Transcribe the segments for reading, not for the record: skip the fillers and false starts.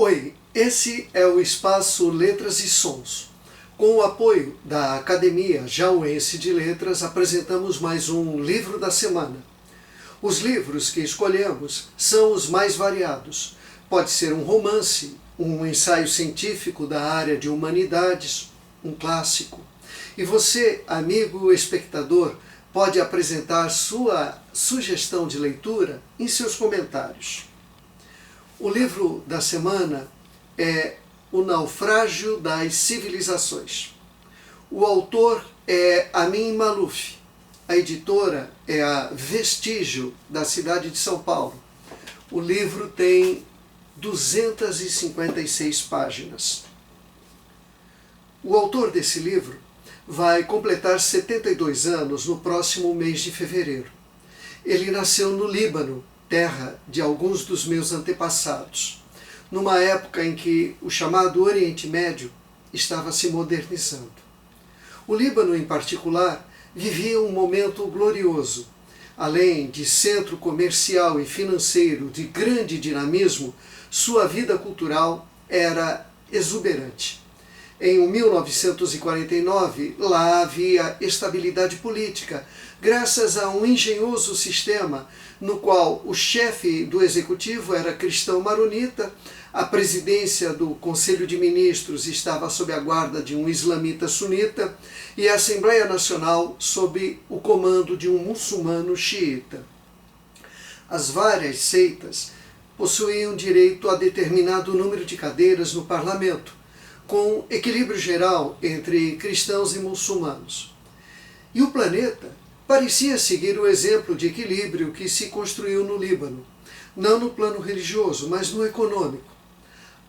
Oi, esse é o espaço Letras e Sons. Com o apoio da Academia Jauense de Letras, apresentamos mais um livro da semana. Os livros que escolhemos são os mais variados. Pode ser um romance, um ensaio científico da área de humanidades, um clássico. E você, amigo espectador, pode apresentar sua sugestão de leitura em seus comentários. O livro da semana é O Naufrágio das Civilizações. O autor é Amin Maalouf. A editora é a Vestígio, da cidade de São Paulo. O livro tem 256 páginas. O autor desse livro vai completar 72 anos no próximo mês de fevereiro. Ele nasceu no Líbano, terra de alguns dos meus antepassados, numa época em que o chamado Oriente Médio estava se modernizando. O Líbano, em particular, vivia um momento glorioso. Além de centro comercial e financeiro de grande dinamismo, sua vida cultural era exuberante. Em 1949, lá havia estabilidade política, graças a um engenhoso sistema no qual o chefe do executivo era cristão maronita, a presidência do Conselho de Ministros estava sob a guarda de um islamita sunita e a Assembleia Nacional sob o comando de um muçulmano xiita. As várias seitas possuíam direito a determinado número de cadeiras no parlamento, com equilíbrio geral entre cristãos e muçulmanos. E o planeta parecia seguir o exemplo de equilíbrio que se construiu no Líbano, não no plano religioso, mas no econômico.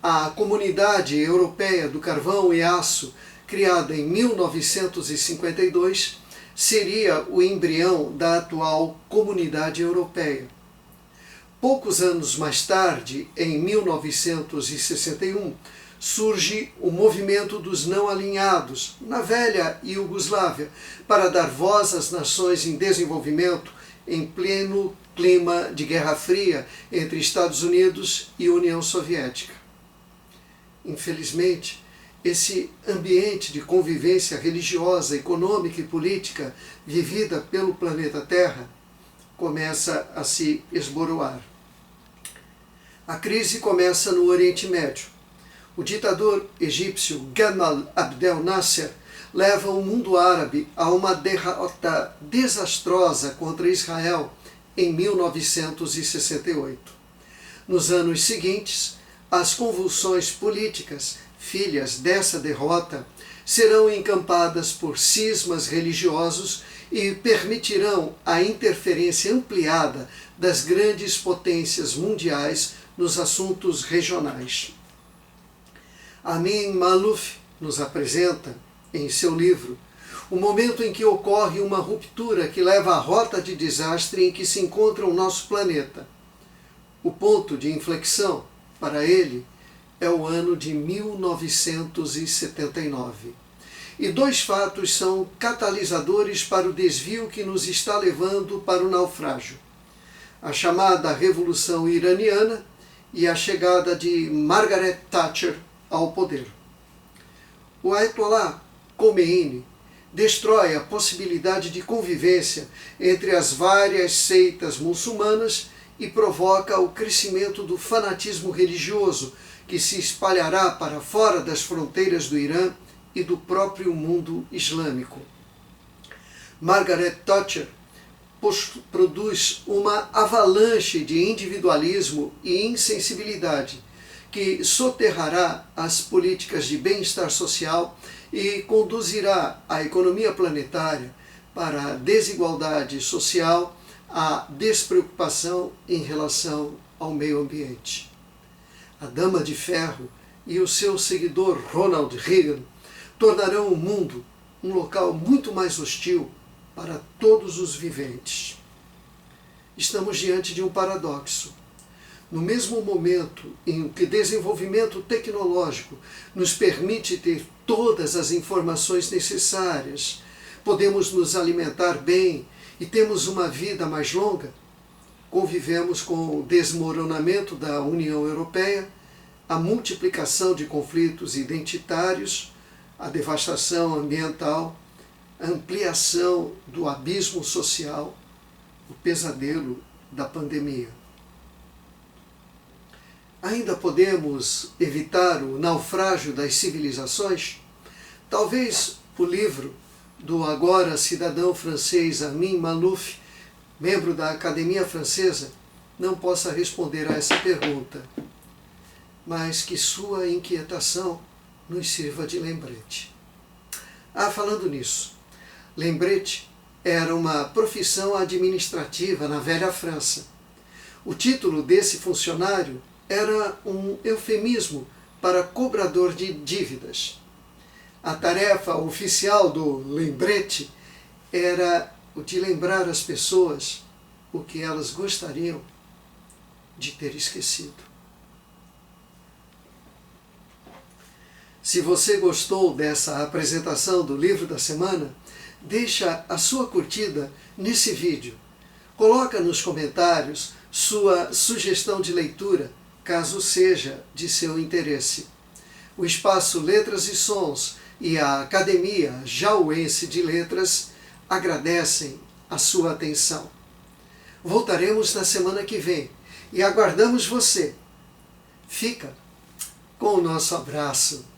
A Comunidade Europeia do Carvão e Aço, criada em 1952, seria o embrião da atual Comunidade Europeia. Poucos anos mais tarde, em 1961, surge o movimento dos não alinhados, na velha Iugoslávia, para dar voz às nações em desenvolvimento em pleno clima de Guerra Fria entre Estados Unidos e União Soviética. Infelizmente, esse ambiente de convivência religiosa, econômica e política vivida pelo planeta Terra começa a se esboroar. A crise começa no Oriente Médio. O ditador egípcio Gamal Abdel Nasser leva o mundo árabe a uma derrota desastrosa contra Israel em 1968. Nos anos seguintes, as convulsões políticas, filhas dessa derrota, serão encampadas por cismas religiosos e permitirão a interferência ampliada das grandes potências mundiais nos assuntos regionais. Amin Maalouf nos apresenta, em seu livro, o momento em que ocorre uma ruptura que leva à rota de desastre em que se encontra o nosso planeta. O ponto de inflexão, para ele, é o ano de 1979. E dois fatos são catalisadores para o desvio que nos está levando para o naufrágio: a chamada Revolução Iraniana e a chegada de Margaret Thatcher ao poder. O Ayatollah Khomeini destrói a possibilidade de convivência entre as várias seitas muçulmanas e provoca o crescimento do fanatismo religioso que se espalhará para fora das fronteiras do Irã e do próprio mundo islâmico. Margaret Thatcher produz uma avalanche de individualismo e insensibilidade que soterrará as políticas de bem-estar social e conduzirá a economia planetária para a desigualdade social, a despreocupação em relação ao meio ambiente. A Dama de Ferro e o seu seguidor Ronald Reagan tornarão o mundo um local muito mais hostil para todos os viventes. Estamos diante de um paradoxo. No mesmo momento em que o desenvolvimento tecnológico nos permite ter todas as informações necessárias, podemos nos alimentar bem e temos uma vida mais longa, convivemos com o desmoronamento da União Europeia, a multiplicação de conflitos identitários, a devastação ambiental, a ampliação do abismo social, o pesadelo da pandemia. Ainda podemos evitar o naufrágio das civilizações? Talvez o livro do agora cidadão francês Amin Maalouf, membro da Academia Francesa, não possa responder a essa pergunta, mas que sua inquietação nos sirva de lembrete. Falando nisso, lembrete era uma profissão administrativa na velha França. O título desse funcionário era um eufemismo para cobrador de dívidas. A tarefa oficial do lembrete era o de lembrar as pessoas o que elas gostariam de ter esquecido. Se você gostou dessa apresentação do livro da semana, deixa a sua curtida nesse vídeo. Coloca nos comentários sua sugestão de leitura, caso seja de seu interesse. O Espaço Letras e Sons e a Academia Jauense de Letras agradecem a sua atenção. Voltaremos na semana que vem e aguardamos você. Fica com o nosso abraço.